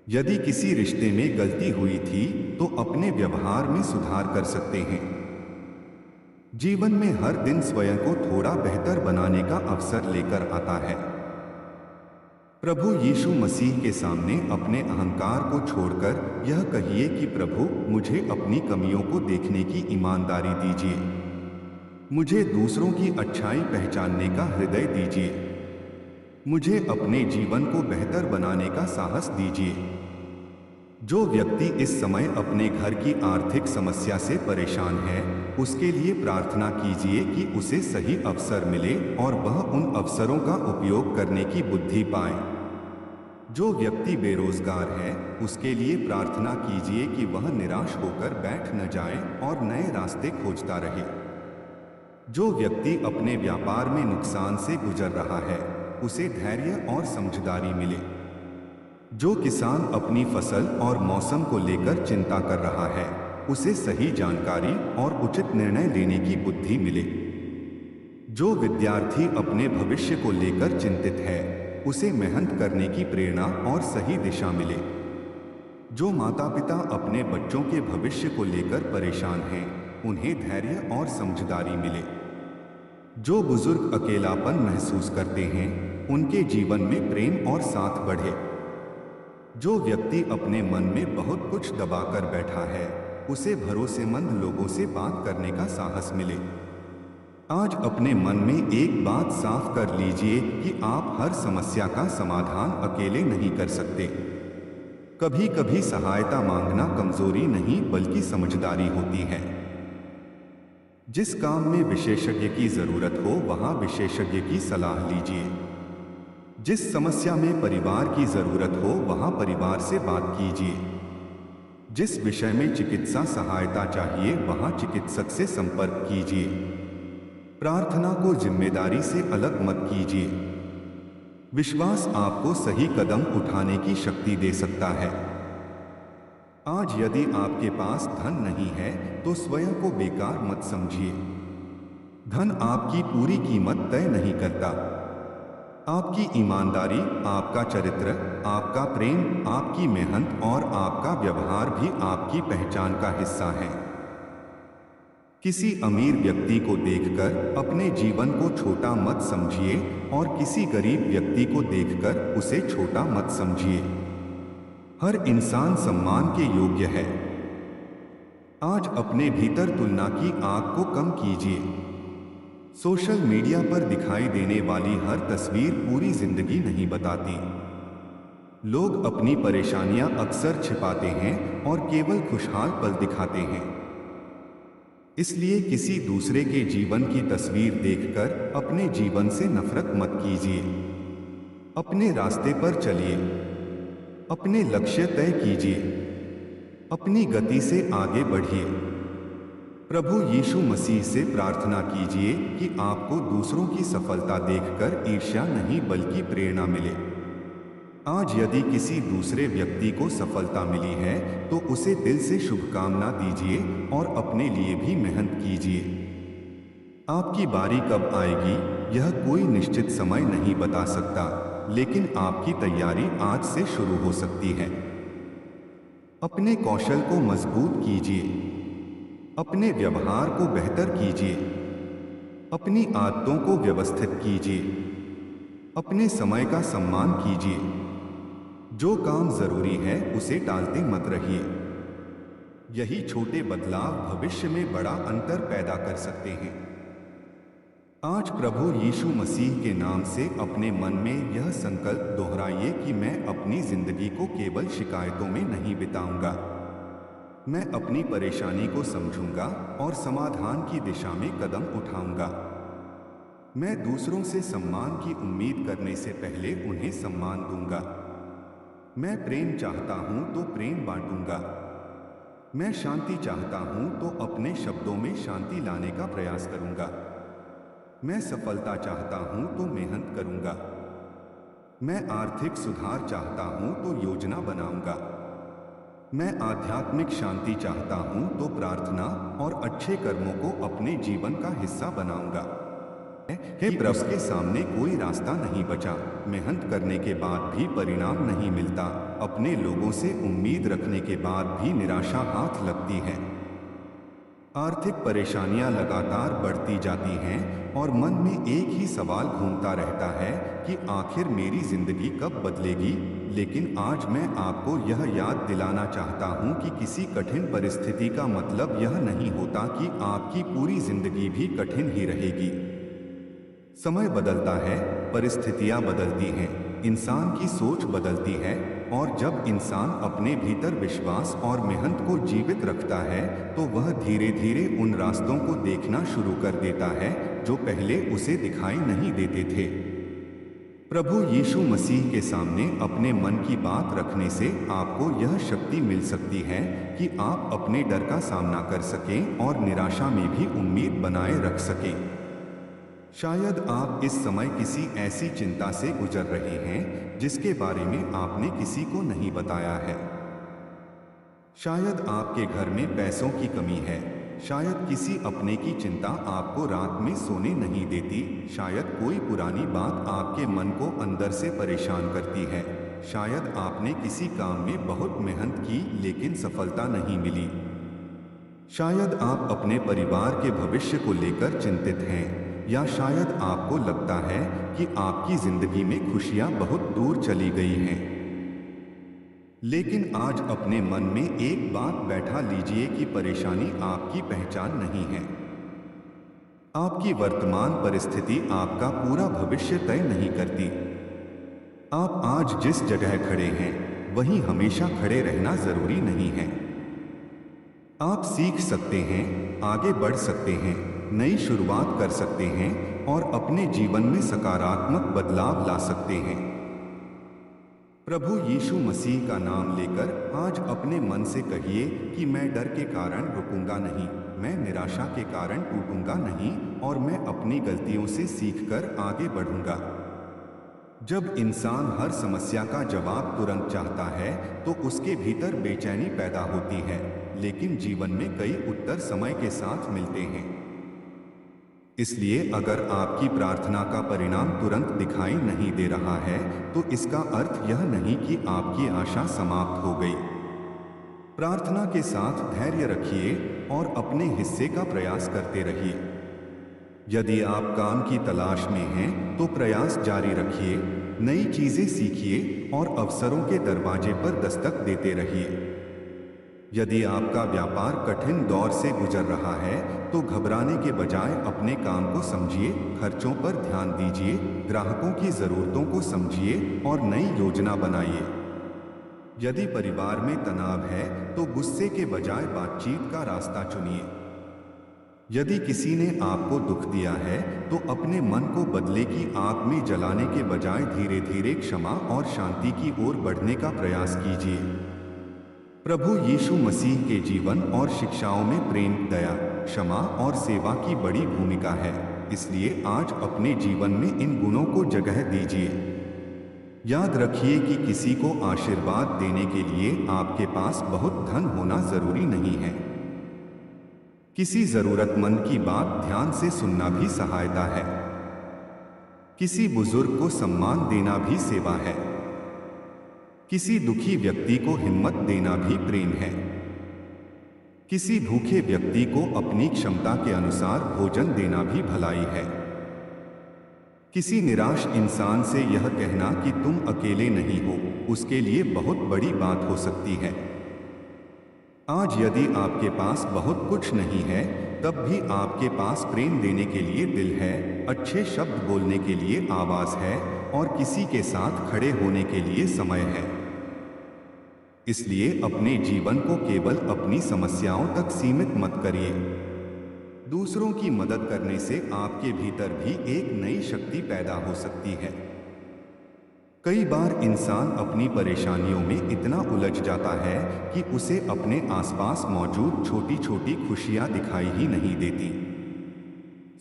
यदि किसी रिश्ते में गलती हुई थी तो अपने व्यवहार में सुधार कर सकते हैं। जीवन में हर दिन स्वयं को थोड़ा बेहतर बनाने का अवसर लेकर आता है। प्रभु यीशु मसीह के सामने अपने अहंकार को छोड़कर यह कहिए कि प्रभु, मुझे अपनी कमियों को देखने की ईमानदारी दीजिए। मुझे दूसरों की अच्छाई पहचानने का हृदय दीजिए। मुझे अपने जीवन को बेहतर बनाने का साहस दीजिए। जो व्यक्ति इस समय अपने घर की आर्थिक समस्या से परेशान है, उसके लिए प्रार्थना कीजिए कि उसे सही अवसर मिले और वह उन अवसरों का उपयोग करने की बुद्धि पाए। जो व्यक्ति बेरोजगार है, उसके लिए प्रार्थना कीजिए कि वह निराश होकर बैठ न जाए और नए रास्ते खोजता रहे। जो व्यक्ति अपने व्यापार में नुकसान से गुजर रहा है, उसे धैर्य और समझदारी मिले। जो किसान अपनी फसल और मौसम को लेकर चिंता कर रहा है, उसे सही जानकारी और उचित निर्णय लेने की बुद्धि मिले। जो विद्यार्थी अपने भविष्य को लेकर चिंतित है, उसे मेहनत करने की प्रेरणा और सही दिशा मिले। जो माता-पिता अपने बच्चों के भविष्य को लेकर परेशान हैं, उन्हें धैर्य और समझदारी मिले। जो बुजुर्ग अकेलापन महसूस करते हैं, उनके जीवन में प्रेम और साथ बढ़े। जो व्यक्ति अपने मन में बहुत कुछ दबाकर बैठा है, उसे भरोसेमंद लोगों से बात करने का साहस मिले। आज अपने मन में एक बात साफ कर लीजिए कि आप हर समस्या का समाधान अकेले नहीं कर सकते। कभी कभी सहायता मांगना कमजोरी नहीं बल्कि समझदारी होती है। जिस काम में विशेषज्ञ की जरूरत हो वहां विशेषज्ञ की सलाह लीजिए। जिस समस्या में परिवार की जरूरत हो वहां परिवार से बात कीजिए। जिस विषय में चिकित्सा सहायता चाहिए वहां चिकित्सक से संपर्क कीजिए। प्रार्थना को जिम्मेदारी से अलग मत कीजिए। विश्वास आपको सही कदम उठाने की शक्ति दे सकता है। आज यदि आपके पास धन नहीं है तो स्वयं को बेकार मत समझिए। धन आपकी पूरी कीमत तय नहीं करता। आपकी ईमानदारी, आपका चरित्र, आपका प्रेम, आपकी मेहनत और आपका व्यवहार भी आपकी पहचान का हिस्सा है। किसी अमीर व्यक्ति को देखकर अपने जीवन को छोटा मत समझिए और किसी गरीब व्यक्ति को देखकर उसे छोटा मत समझिए। हर इंसान सम्मान के योग्य है। आज अपने भीतर तुलना की आग को कम कीजिए। सोशल मीडिया पर दिखाई देने वाली हर तस्वीर पूरी जिंदगी नहीं बताती। लोग अपनी परेशानियां अक्सर छिपाते हैं और केवल खुशहाल पल दिखाते हैं। इसलिए किसी दूसरे के जीवन की तस्वीर देखकर अपने जीवन से नफरत मत कीजिए। अपने रास्ते पर चलिए। अपने लक्ष्य तय कीजिए। अपनी गति से आगे बढ़िए। प्रभु यीशु मसीह से प्रार्थना कीजिए कि आपको दूसरों की सफलता देखकर ईर्ष्या नहीं बल्कि प्रेरणा मिले। आज यदि किसी दूसरे व्यक्ति को सफलता मिली है तो उसे दिल से शुभकामना दीजिए और अपने लिए भी मेहनत कीजिए। आपकी बारी कब आएगी यह कोई निश्चित समय नहीं बता सकता, लेकिन आपकी तैयारी आज से शुरू हो सकती है। अपने कौशल को मजबूत कीजिए, अपने व्यवहार को बेहतर कीजिए, अपनी आदतों को व्यवस्थित कीजिए, अपने समय का सम्मान कीजिए। जो काम जरूरी है उसे टालते मत रहिए। यही छोटे बदलाव भविष्य में बड़ा अंतर पैदा कर सकते हैं। आज प्रभु यीशु मसीह के नाम से अपने मन में यह संकल्प दोहराइए कि मैं अपनी जिंदगी को केवल शिकायतों में नहीं बिताऊंगा। मैं अपनी परेशानी को समझूंगा और समाधान की दिशा में कदम उठाऊंगा। मैं दूसरों से सम्मान की उम्मीद करने से पहले उन्हें सम्मान दूंगा। मैं प्रेम चाहता हूं तो प्रेम बांटूंगा। मैं शांति चाहता हूं तो अपने शब्दों में शांति लाने का प्रयास करूंगा। मैं सफलता चाहता हूं तो मेहनत करूंगा। मैं आर्थिक सुधार चाहता हूं तो योजना बनाऊंगा। मैं आध्यात्मिक शांति चाहता हूं तो प्रार्थना और अच्छे कर्मों को अपने जीवन का हिस्सा बनाऊंगा। हे प्रभु, के सामने कोई रास्ता नहीं बचा। मेहनत करने के बाद भी परिणाम नहीं मिलता। अपने लोगों से उम्मीद रखने के बाद भी निराशा हाथ लगती है। आर्थिक परेशानियां लगातार बढ़ती जाती हैं और मन में एक ही सवाल घूमता रहता है कि आखिर मेरी जिंदगी कब बदलेगी। लेकिन आज मैं आपको यह याद दिलाना चाहता हूं कि किसी कठिन परिस्थिति का मतलब यह नहीं होता कि आपकी पूरी जिंदगी भी कठिन ही रहेगी। समय बदलता है, परिस्थितियां बदलती हैं, इंसान की सोच बदलती है, और जब इंसान अपने भीतर विश्वास और मेहनत को जीवित रखता है तो वह धीरे धीरे उन रास्तों को देखना शुरू कर देता है जो पहले उसे दिखाई नहीं देते थे। प्रभु यीशु मसीह के सामने अपने मन की बात रखने से आपको यह शक्ति मिल सकती है कि आप अपने डर का सामना कर सकें और निराशा में भी उम्मीद बनाए रख सकें। शायद आप इस समय किसी ऐसी चिंता से गुजर रहे हैं जिसके बारे में आपने किसी को नहीं बताया है। शायद आपके घर में पैसों की कमी है। शायद किसी अपने की चिंता आपको रात में सोने नहीं देती। शायद कोई पुरानी बात आपके मन को अंदर से परेशान करती है। शायद आपने किसी काम में बहुत मेहनत की लेकिन सफलता नहीं मिली। शायद आप अपने परिवार के भविष्य को लेकर चिंतित हैं, या शायद आपको लगता है कि आपकी जिंदगी में खुशियां बहुत दूर चली गई हैं। लेकिन आज अपने मन में एक बात बैठा लीजिए कि परेशानी आपकी पहचान नहीं है। आपकी वर्तमान परिस्थिति आपका पूरा भविष्य तय नहीं करती। आप आज जिस जगह खड़े हैं वहीं हमेशा खड़े रहना जरूरी नहीं है। आप सीख सकते हैं, आगे बढ़ सकते हैं, नई शुरुआत कर सकते हैं और अपने जीवन में सकारात्मक बदलाव ला सकते हैं। प्रभु यीशु मसीह का नाम लेकर आज अपने मन से कहिए कि मैं डर के कारण रुकूंगा नहीं, मैं निराशा के कारण टूटूंगा नहीं, और मैं अपनी गलतियों से सीखकर आगे बढ़ूंगा। जब इंसान हर समस्या का जवाब तुरंत चाहता है तो उसके भीतर बेचैनी पैदा होती है, लेकिन जीवन में कई उत्तर समय के साथ मिलते हैं। इसलिए अगर आपकी प्रार्थना का परिणाम तुरंत दिखाई नहीं दे रहा है तो इसका अर्थ यह नहीं कि आपकी आशा समाप्त हो गई। प्रार्थना के साथ धैर्य रखिए और अपने हिस्से का प्रयास करते रहिए। यदि आप काम की तलाश में हैं तो प्रयास जारी रखिए, नई चीजें सीखिए और अवसरों के दरवाजे पर दस्तक देते रहिए। यदि आपका व्यापार कठिन दौर से गुजर रहा है तो घबराने के बजाय अपने काम को समझिए, खर्चों पर ध्यान दीजिए, ग्राहकों की जरूरतों को समझिए और नई योजना बनाइए। यदि परिवार में तनाव है तो गुस्से के बजाय बातचीत का रास्ता चुनिए। यदि किसी ने आपको दुख दिया है तो अपने मन को बदले की आग में जलाने के बजाय धीरे धीरे क्षमा और शांति की ओर बढ़ने का प्रयास कीजिए। प्रभु यीशु मसीह के जीवन और शिक्षाओं में प्रेम, दया, क्षमा और सेवा की बड़ी भूमिका है। इसलिए आज अपने जीवन में इन गुणों को जगह दीजिए। याद रखिए कि किसी को आशीर्वाद देने के लिए आपके पास बहुत धन होना जरूरी नहीं है। किसी जरूरतमंद की बात ध्यान से सुनना भी सहायता है। किसी बुजुर्ग को सम्मान देना भी सेवा है। किसी दुखी व्यक्ति को हिम्मत देना भी प्रेम है। किसी भूखे व्यक्ति को अपनी क्षमता के अनुसार भोजन देना भी भलाई है। किसी निराश इंसान से यह कहना कि तुम अकेले नहीं हो, उसके लिए बहुत बड़ी बात हो सकती है। आज यदि आपके पास बहुत कुछ नहीं है, तब भी आपके पास प्रेम देने के लिए दिल है, अच्छे शब्द बोलने के लिए आवाज है और किसी के साथ खड़े होने के लिए समय है। इसलिए अपने जीवन को केवल अपनी समस्याओं तक सीमित मत करिए। दूसरों की मदद करने से आपके भीतर भी एक नई शक्ति पैदा हो सकती है। कई बार इंसान अपनी परेशानियों में इतना उलझ जाता है कि उसे अपने आसपास मौजूद छोटी छोटी खुशियां दिखाई ही नहीं देती।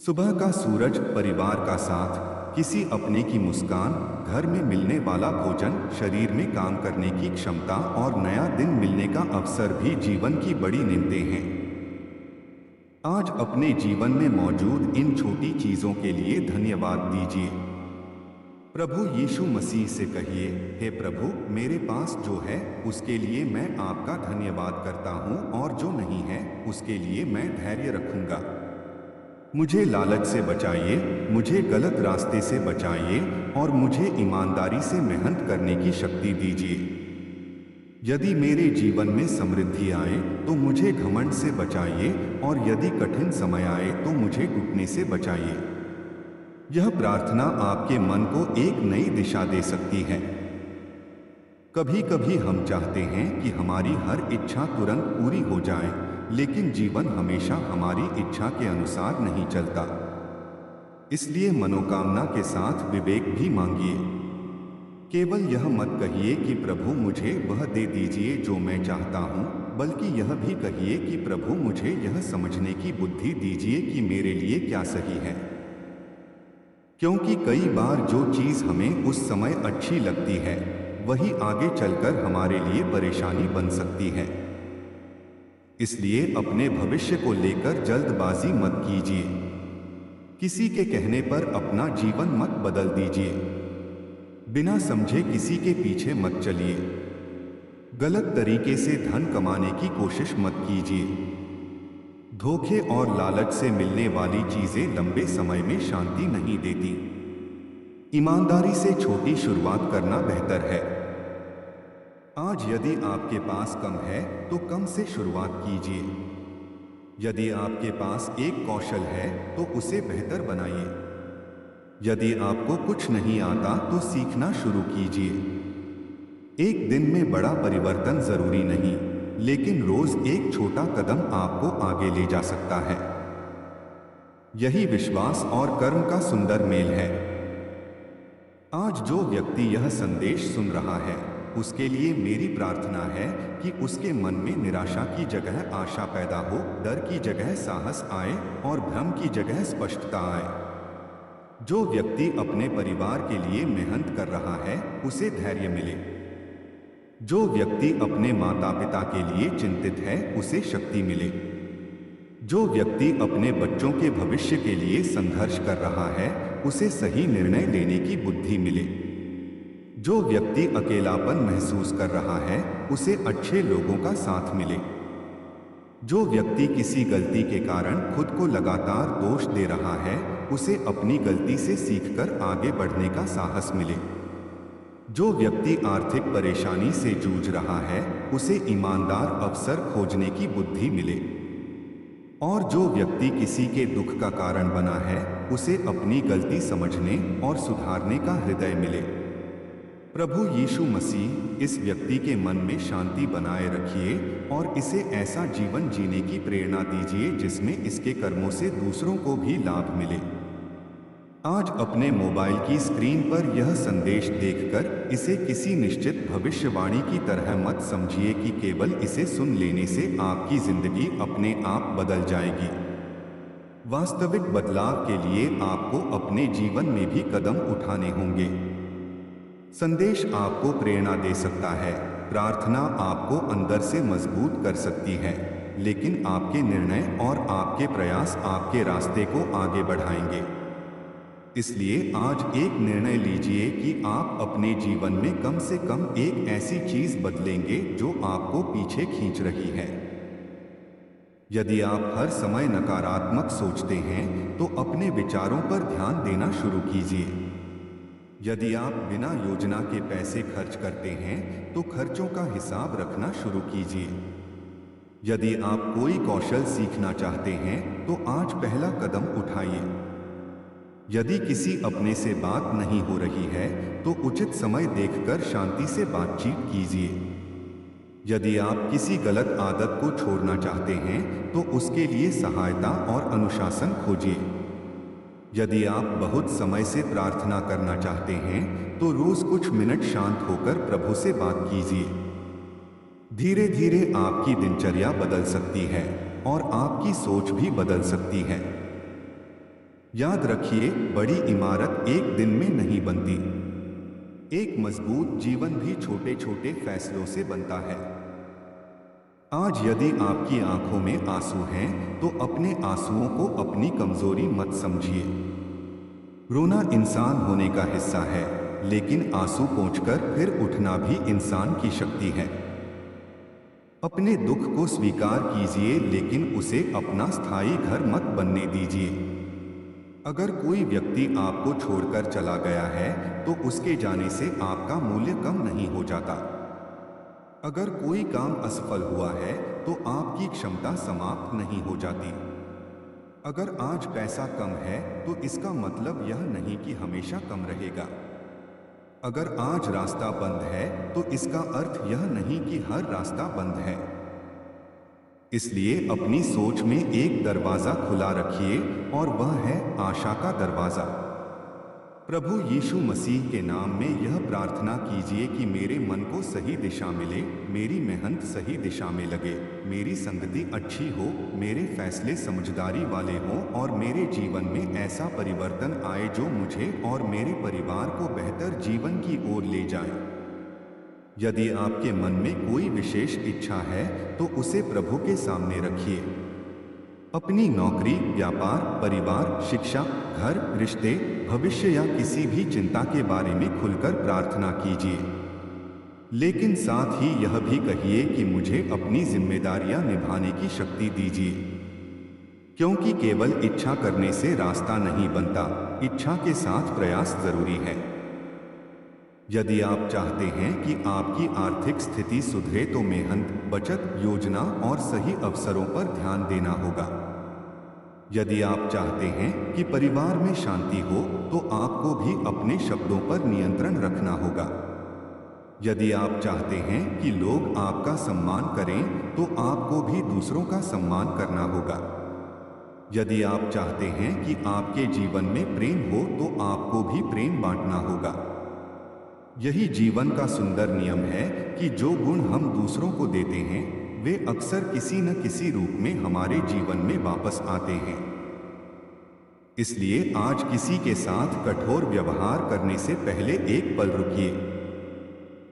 सुबह का सूरज, परिवार का साथ, किसी अपने की मुस्कान, घर में मिलने वाला भोजन, शरीर में काम करने की क्षमता और नया दिन मिलने का अवसर भी जीवन की बड़ी नेमतें हैं। आज अपने जीवन में मौजूद इन छोटी चीजों के लिए धन्यवाद दीजिए। प्रभु यीशु मसीह से कहिए, हे प्रभु, मेरे पास जो है उसके लिए मैं आपका धन्यवाद करता हूँ और जो नहीं है उसके लिए मैं धैर्य रखूंगा। मुझे लालच से बचाइए, मुझे गलत रास्ते से बचाइए और मुझे ईमानदारी से मेहनत करने की शक्ति दीजिए। यदि मेरे जीवन में समृद्धि आए तो मुझे घमंड से बचाइए और यदि कठिन समय आए तो मुझे टूटने से बचाइए। यह प्रार्थना आपके मन को एक नई दिशा दे सकती है। कभी कभी हम चाहते हैं कि हमारी हर इच्छा तुरंत पूरी हो जाए, लेकिन जीवन हमेशा हमारी इच्छा के अनुसार नहीं चलता। इसलिए मनोकामना के साथ विवेक भी मांगिए। केवल यह मत कहिए कि प्रभु मुझे वह दे दीजिए जो मैं चाहता हूँ, बल्कि यह भी कहिए कि प्रभु मुझे यह समझने की बुद्धि दीजिए कि मेरे लिए क्या सही है। क्योंकि कई बार जो चीज़ हमें उस समय अच्छी लगती है वही आगे चलकर हमारे लिए परेशानी बन सकती है। इसलिए अपने भविष्य को लेकर जल्दबाजी मत कीजिए। किसी के कहने पर अपना जीवन मत बदल दीजिए। बिना समझे किसी के पीछे मत चलिए। गलत तरीके से धन कमाने की कोशिश मत कीजिए। धोखे और लालच से मिलने वाली चीजें लंबे समय में शांति नहीं देती। ईमानदारी से छोटी शुरुआत करना बेहतर है। आज यदि आपके पास कम है तो कम से शुरुआत कीजिए। यदि आपके पास एक कौशल है तो उसे बेहतर बनाइए। यदि आपको कुछ नहीं आता तो सीखना शुरू कीजिए। एक दिन में बड़ा परिवर्तन जरूरी नहीं, लेकिन रोज एक छोटा कदम आपको आगे ले जा सकता है। यही विश्वास और कर्म का सुंदर मेल है। आज जो व्यक्ति यह संदेश सुन रहा है उसके लिए मेरी प्रार्थना है कि उसके मन में निराशा की जगह आशा पैदा हो, डर की जगह साहस आए और भ्रम की जगह स्पष्टता आए। जो व्यक्ति अपने परिवार के लिए मेहनत कर रहा है उसे धैर्य मिले। जो व्यक्ति अपने माता पिता के लिए चिंतित है उसे शक्ति मिले। जो व्यक्ति अपने बच्चों के भविष्य के लिए संघर्ष कर रहा है उसे सही निर्णय लेने की बुद्धि मिले। जो व्यक्ति अकेलापन महसूस कर रहा है उसे अच्छे लोगों का साथ मिले। जो व्यक्ति किसी गलती के कारण खुद को लगातार दोष दे रहा है उसे अपनी गलती से सीखकर आगे बढ़ने का साहस मिले। जो व्यक्ति आर्थिक परेशानी से जूझ रहा है उसे ईमानदार अवसर खोजने की बुद्धि मिले। और जो व्यक्ति किसी के दुख का कारण बना है उसे अपनी गलती समझने और सुधारने का हृदय मिले। प्रभु यीशु मसीह इस व्यक्ति के मन में शांति बनाए रखिए और इसे ऐसा जीवन जीने की प्रेरणा दीजिए जिसमें इसके कर्मों से दूसरों को भी लाभ मिले। आज अपने मोबाइल की स्क्रीन पर यह संदेश देखकर इसे किसी निश्चित भविष्यवाणी की तरह मत समझिए कि केवल इसे सुन लेने से आपकी जिंदगी अपने आप बदल जाएगी। वास्तविक बदलाव के लिए आपको अपने जीवन में भी कदम उठाने होंगे। संदेश आपको प्रेरणा दे सकता है, प्रार्थना आपको अंदर से मजबूत कर सकती है, लेकिन आपके निर्णय और आपके प्रयास आपके रास्ते को आगे बढ़ाएंगे। इसलिए आज एक निर्णय लीजिए कि आप अपने जीवन में कम से कम एक ऐसी चीज बदलेंगे जो आपको पीछे खींच रही है। यदि आप हर समय नकारात्मक सोचते हैं तो अपने विचारों पर ध्यान देना शुरू कीजिए। यदि आप बिना योजना के पैसे खर्च करते हैं तो खर्चों का हिसाब रखना शुरू कीजिए। यदि आप कोई कौशल सीखना चाहते हैं तो आज पहला कदम उठाइए। यदि किसी अपने से बात नहीं हो रही है तो उचित समय देखकर शांति से बातचीत कीजिए। यदि आप किसी गलत आदत को छोड़ना चाहते हैं तो उसके लिए सहायता और अनुशासन खोजिए। यदि आप बहुत समय से प्रार्थना करना चाहते हैं तो रोज कुछ मिनट शांत होकर प्रभु से बात कीजिए। धीरे धीरे आपकी दिनचर्या बदल सकती है और आपकी सोच भी बदल सकती है। याद रखिए, बड़ी इमारत एक दिन में नहीं बनती। एक मजबूत जीवन भी छोटे छोटे फैसलों से बनता है। आज यदि आपकी आंखों में आंसू हैं तो अपने आंसुओं को अपनी कमजोरी मत समझिए। रोना इंसान होने का हिस्सा है, लेकिन आंसू पोंछकर फिर उठना भी इंसान की शक्ति है। अपने दुख को स्वीकार कीजिए, लेकिन उसे अपना स्थायी घर मत बनने दीजिए। अगर कोई व्यक्ति आपको छोड़कर चला गया है तो उसके जाने से आपका मूल्य कम नहीं हो जाता। अगर कोई काम असफल हुआ है तो आपकी क्षमता समाप्त नहीं हो जाती। अगर आज पैसा कम है तो इसका मतलब यह नहीं कि हमेशा कम रहेगा। अगर आज रास्ता बंद है तो इसका अर्थ यह नहीं कि हर रास्ता बंद है। इसलिए अपनी सोच में एक दरवाजा खुला रखिए और वह है आशा का दरवाजा। प्रभु यीशु मसीह के नाम में यह प्रार्थना कीजिए कि मेरे मन को सही दिशा मिले, मेरी मेहनत सही दिशा में लगे, मेरी संगति अच्छी हो, मेरे फैसले समझदारी वाले हों और मेरे जीवन में ऐसा परिवर्तन आए जो मुझे और मेरे परिवार को बेहतर जीवन की ओर ले जाए। यदि आपके मन में कोई विशेष इच्छा है तो उसे प्रभु के सामने रखिए। अपनी नौकरी, व्यापार, परिवार, शिक्षा, घर, रिश्ते, भविष्य या किसी भी चिंता के बारे में खुलकर प्रार्थना कीजिए। लेकिन साथ ही यह भी कहिए कि मुझे अपनी जिम्मेदारियां निभाने की शक्ति दीजिए, क्योंकि केवल इच्छा करने से रास्ता नहीं बनता, इच्छा के साथ प्रयास जरूरी है। यदि आप चाहते हैं कि आपकी आर्थिक स्थिति सुधरे तो मेहनत, बचत, योजना और सही अवसरों पर ध्यान देना होगा। यदि आप चाहते हैं कि परिवार में शांति हो तो आपको भी अपने शब्दों पर नियंत्रण रखना होगा। यदि आप चाहते हैं कि लोग आपका सम्मान करें तो आपको भी दूसरों का सम्मान करना होगा। यदि आप चाहते हैं कि आपके जीवन में प्रेम हो तो आपको भी प्रेम बांटना होगा। यही जीवन का सुंदर नियम है कि जो गुण हम दूसरों को देते हैं वे अक्सर किसी न किसी रूप में हमारे जीवन में वापस आते हैं। इसलिए आज किसी के साथ कठोर व्यवहार करने से पहले एक पल रुकिए।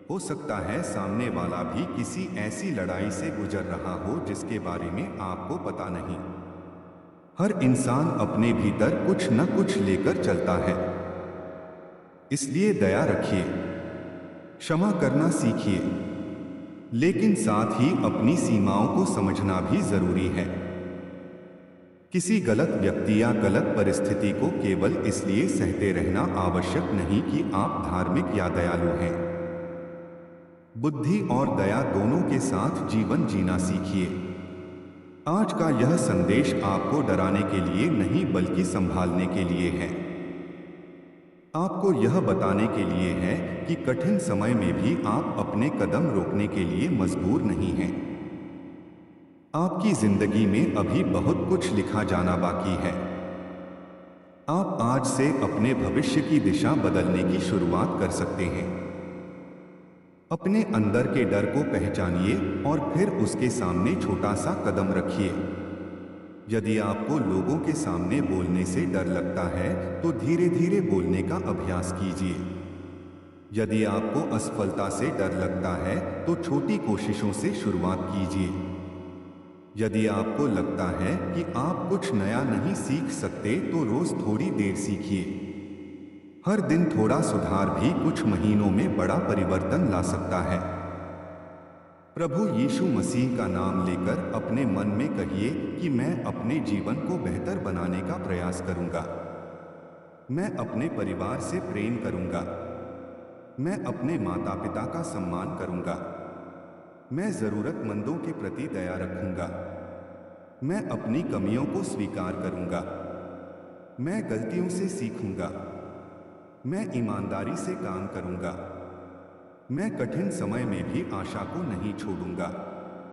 हो सकता है सामने वाला भी किसी ऐसी लड़ाई से गुजर रहा हो जिसके बारे में आपको पता नहीं। हर इंसान अपने भीतर कुछ न कुछ लेकर चलता है। इसलिए दया रखिए, क्षमा करना सीखिए, लेकिन साथ ही अपनी सीमाओं को समझना भी जरूरी है। किसी गलत व्यक्ति या गलत परिस्थिति को केवल इसलिए सहते रहना आवश्यक नहीं कि आप धार्मिक या दयालु हैं। बुद्धि और दया दोनों के साथ जीवन जीना सीखिए। आज का यह संदेश आपको डराने के लिए नहीं बल्कि संभालने के लिए है। आपको यह बताने के लिए है कि कठिन समय में भी आप अपने कदम रोकने के लिए मजबूर नहीं हैं। आपकी जिंदगी में अभी बहुत कुछ लिखा जाना बाकी है। आप आज से अपने भविष्य की दिशा बदलने की शुरुआत कर सकते हैं। अपने अंदर के डर को पहचानिए और फिर उसके सामने छोटा सा कदम रखिए। यदि आपको लोगों के सामने बोलने से डर लगता है तो धीरे धीरे बोलने का अभ्यास कीजिए। यदि आपको असफलता से डर लगता है तो छोटी कोशिशों से शुरुआत कीजिए। यदि आपको लगता है कि आप कुछ नया नहीं सीख सकते तो रोज थोड़ी देर सीखिए। हर दिन थोड़ा सुधार भी कुछ महीनों में बड़ा परिवर्तन ला सकता है। प्रभु यीशु मसीह का नाम लेकर अपने मन में कहिए कि मैं अपने जीवन को बेहतर बनाने का प्रयास करूंगा। मैं अपने परिवार से प्रेम करूंगा। मैं अपने माता पिता का सम्मान करूंगा। मैं जरूरतमंदों के प्रति दया रखूंगा। मैं अपनी कमियों को स्वीकार करूंगा। मैं गलतियों से सीखूंगा। मैं ईमानदारी से काम करूंगा। मैं कठिन समय में भी आशा को नहीं छोड़ूंगा।